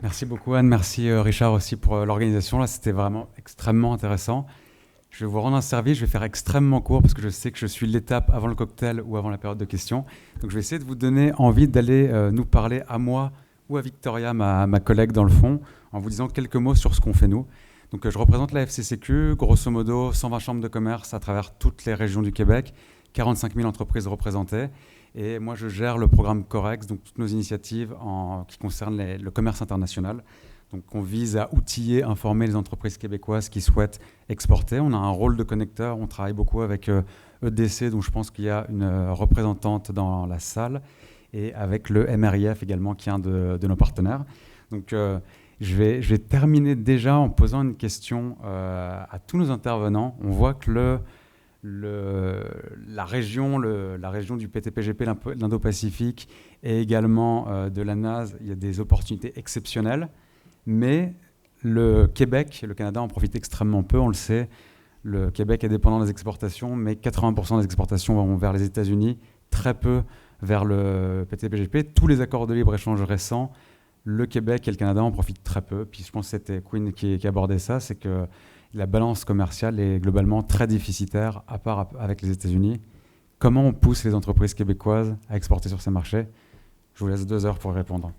Merci beaucoup Anne, merci Richard aussi pour l'organisation. Là, c'était vraiment extrêmement intéressant. Je vais vous rendre un service, je vais faire extrêmement court parce que je sais que je suis l'étape avant le cocktail ou avant la période de questions. Donc je vais essayer de vous donner envie d'aller nous parler à moi ou à Victoria, ma collègue dans le fond, en vous disant quelques mots sur ce qu'on fait nous. Donc je représente la FCCQ, grosso modo 120 chambres de commerce à travers toutes les régions du Québec, 45 000 entreprises représentées. Et moi, je gère le programme COREX, donc toutes nos initiatives qui concernent le commerce international. Donc, on vise à outiller, informer les entreprises québécoises qui souhaitent exporter. On a un rôle de connecteur. On travaille beaucoup avec EDC, dont je pense qu'il y a une représentante dans la salle, et avec le MRIF également, qui est un de nos partenaires. Donc, je vais terminer déjà en posant une question à tous nos intervenants. On voit que la région du PTPGP, l'Indo-Pacifique, et également de la NAS, il y a des opportunités exceptionnelles. Mais le Québec et le Canada en profitent extrêmement peu, on le sait. Le Québec est dépendant des exportations, mais 80% des exportations vont vers les États-Unis, très peu vers le PTPGP. Tous les accords de libre-échange récents, le Québec et le Canada en profitent très peu. Puis je pense que c'était Quinn qui abordait ça, c'est que la balance commerciale est globalement très déficitaire, à part avec les États-Unis. Comment on pousse les entreprises québécoises à exporter sur ces marchés? Je vous laisse 2 heures pour répondre.